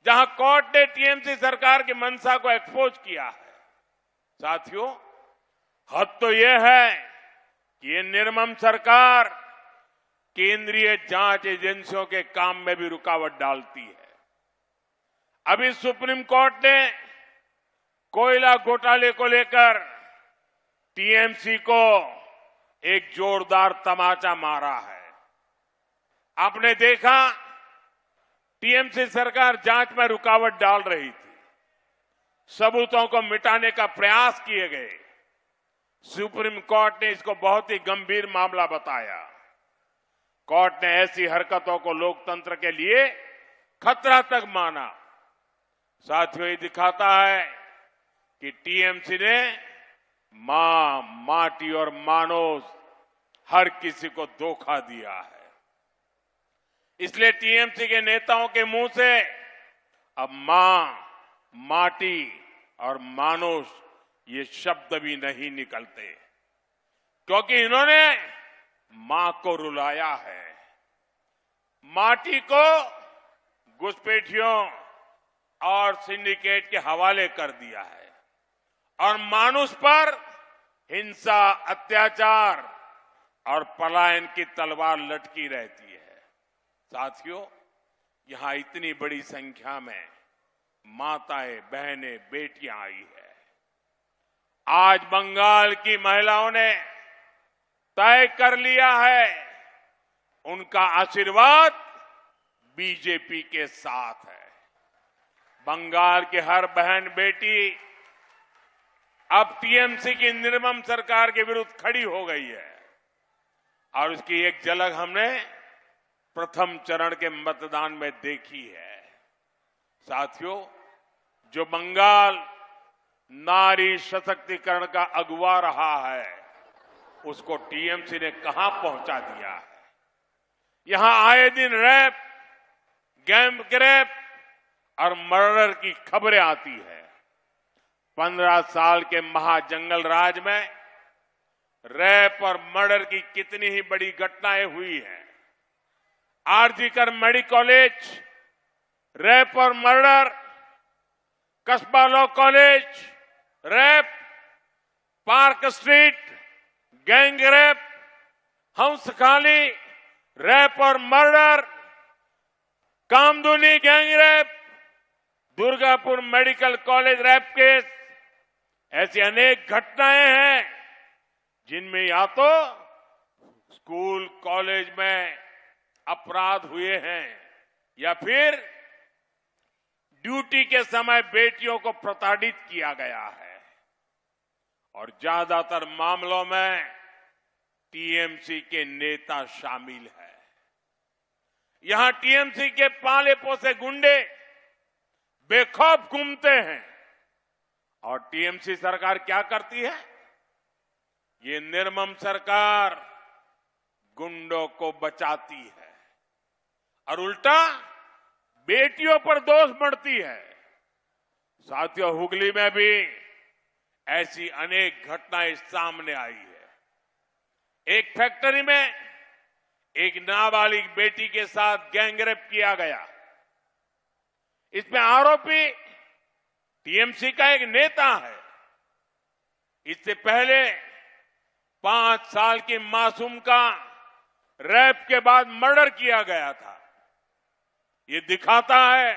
जहां कोर्ट ने टीएमसी सरकार की मंशा को एक्सपोज किया है। साथियों, हद तो यह है कि ये निर्मम सरकार केंद्रीय जांच एजेंसियों के काम में भी रुकावट डालती है। अभी सुप्रीम कोर्ट ने कोयला घोटाले को लेकर टीएमसी को एक जोरदार तमाचा मारा है। आपने देखा, टीएमसी सरकार जांच में रुकावट डाल रही थी, सबूतों को मिटाने का प्रयास किए गए। सुप्रीम कोर्ट ने इसको बहुत ही गंभीर मामला बताया। कोर्ट ने ऐसी हरकतों को लोकतंत्र के लिए खतरा तक माना। साथियों, ये दिखाता है कि टीएमसी ने मां, माटी और मानोस हर किसी को धोखा दिया है। इसलिए टीएमसी के नेताओं के मुंह से अब मां, माटी और मानोस ये शब्द भी नहीं निकलते, क्योंकि इन्होंने मां को रुलाया है। माटी को घुसपैठियों और सिंडिकेट के हवाले कर दिया है और मानुष पर हिंसा, अत्याचार और पलायन की तलवार लटकी रहती है। साथियों, यहां इतनी बड़ी संख्या में माताएं, बहनें, बेटियां आई है। आज बंगाल की महिलाओं ने तय कर लिया है, उनका आशीर्वाद बीजेपी के साथ है। बंगाल की हर बहन बेटी अब टीएमसी की निर्मम सरकार के विरुद्ध खड़ी हो गई है और उसकी एक झलक हमने प्रथम चरण के मतदान में देखी है। साथियों, जो बंगाल नारी सशक्तिकरण का अगुवा रहा है, उसको टीएमसी ने कहां पहुंचा दिया है। यहां आए दिन रेप, गैंग और मर्डर की खबरें आती है। 15 साल के महाजंगल राज में रेप और मर्डर की कितनी ही बड़ी घटनाएं हुई हैं। आरजीकर मेडिकल कॉलेज, रेप और murder, Kasba law college, rape, Park Street, gang rape, Hanskhali, rape और murder, Kamduni gang rape, Durgapur medical college rape case, ऐसी अनेक घटनाएं हैं जिनमें या तो स्कूल, कॉलेज में अपराध हुए हैं या फिर ड्यूटी के समय बेटियों को प्रताड़ित किया गया है। और ज्यादातर मामलों में टीएमसी के नेता शामिल है। यहां टीएमसी के पाले पोसे गुंडे बेखौफ घूमते हैं और टीएमसी सरकार क्या करती है? ये निर्मम सरकार गुंडों को बचाती है और उल्टा बेटियों पर दोष बढ़ती है। साथियों, हुगली में भी ऐसी अनेक घटनाएं सामने आई है। एक फैक्ट्री में एक नाबालिग बेटी के साथ गैंगरेप किया गया। इसमें आरोपी टीएमसी का एक नेता है। इससे पहले 5 साल की मासूम का रेप के बाद मर्डर किया गया था। ये दिखाता है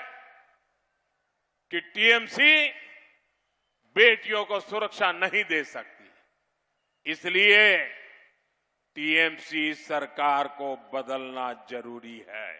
कि टीएमसी बेटियों को सुरक्षा नहीं दे सकती। इसलिए टीएमसी सरकार को बदलना जरूरी है।